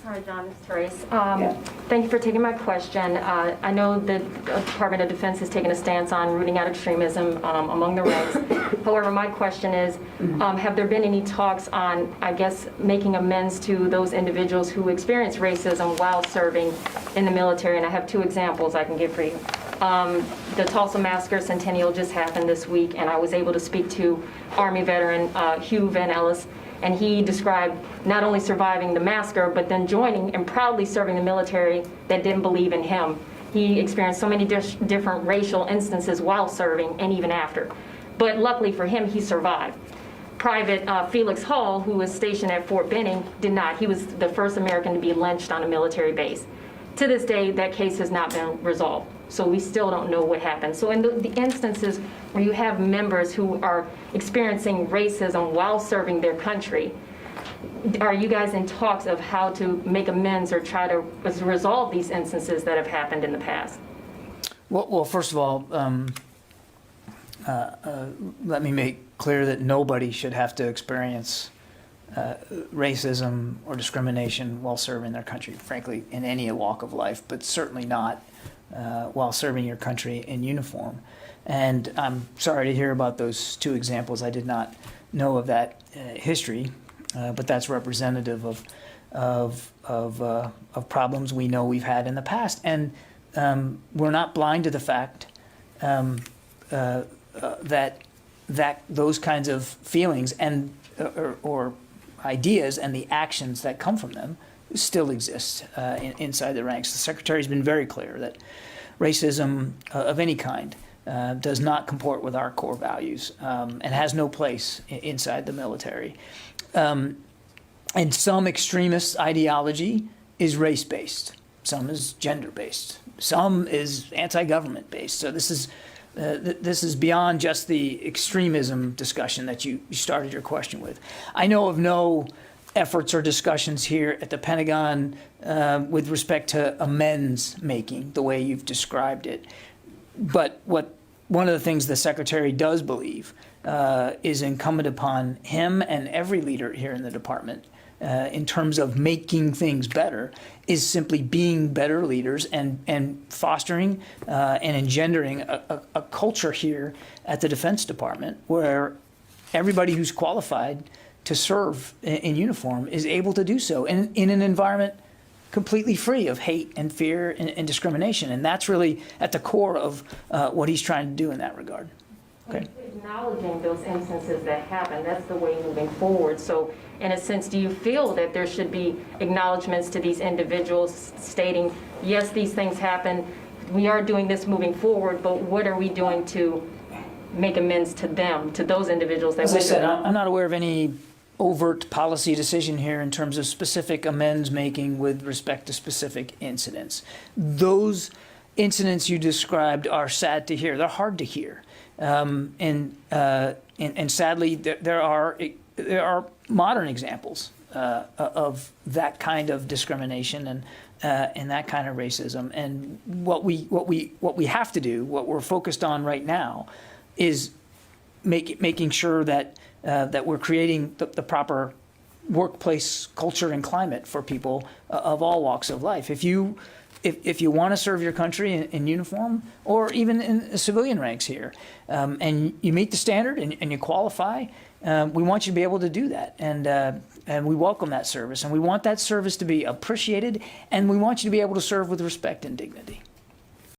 Hi, John. It's Therese. Thank you for taking my question. I know the Department of Defense has taken a stance on rooting out extremism among the ranks. However, my question is, have there been any talks on, I guess, making amends to those individuals who experience racism while serving in the military? And I have two examples I can give for you. The Tulsa Massacre Centennial just happened this week, and I was able to speak to Army veteran Hugh Van Ellis. And he described not only surviving the massacre, but then joining and proudly serving the military that didn't believe in him. He experienced so many different racial instances while serving and even after. But luckily for him, he survived. Private Felix Hall, who was stationed at Fort Benning, did not. He was the first American to be lynched on a military base. To this day, that case has not been resolved. So we still don't know what happened. So in the instances where you have members who are experiencing racism while serving their country, are you guys in talks of how to make amends or try to resolve these instances that have happened in the past? Well, first of all, let me make clear that nobody should have to experience racism or discrimination while serving their country, frankly, in any walk of life, but certainly not while serving your country in uniform. And I'm sorry to hear about those two examples. I did not know of that history, but that's representative of problems we know we've had in the past. And we're not blind to the fact that those kinds of feelings and or ideas and the actions that come from them still exist inside the ranks. The Secretary's been very clear that racism of any kind does not comport with our core values and has no place inside the military. And some extremist ideology is race-based, some is gender-based, some is anti-government based. So this is beyond just the extremism discussion that you started your question with. I know of no efforts or discussions here at the Pentagon with respect to amends making, the way you've described it. But one of the things the Secretary does believe is incumbent upon him and every leader here in the department in terms of making things better is simply being better leaders and fostering and engendering a culture here at the Defense Department where everybody who's qualified to serve in uniform is able to do so in an environment completely free of hate and fear and discrimination. And that's really at the core of what he's trying to do in that regard. Okay. Acknowledging those instances that happen, that's the way moving forward. So in a sense, do you feel that there should be acknowledgments to these individuals stating, yes, these things happen, we are doing this moving forward, but what are we doing to make amends to them, to those individuals that As I said, I'm not aware of any overt policy decision here in terms of specific amends making with respect to specific incidents. Those incidents you described are sad to hear. They're hard to hear. And sadly, there are modern examples of that kind of discrimination and that kind of racism. And what we have to do, what we're focused on right now, is making sure that we're creating the proper workplace culture and climate for people of all walks of life. If you want to serve your country in uniform or even in civilian ranks here, and you meet the standard and you qualify, we want you to be able to do that. And we welcome that service. And we want that service to be appreciated. And we want you to be able to serve with respect and dignity.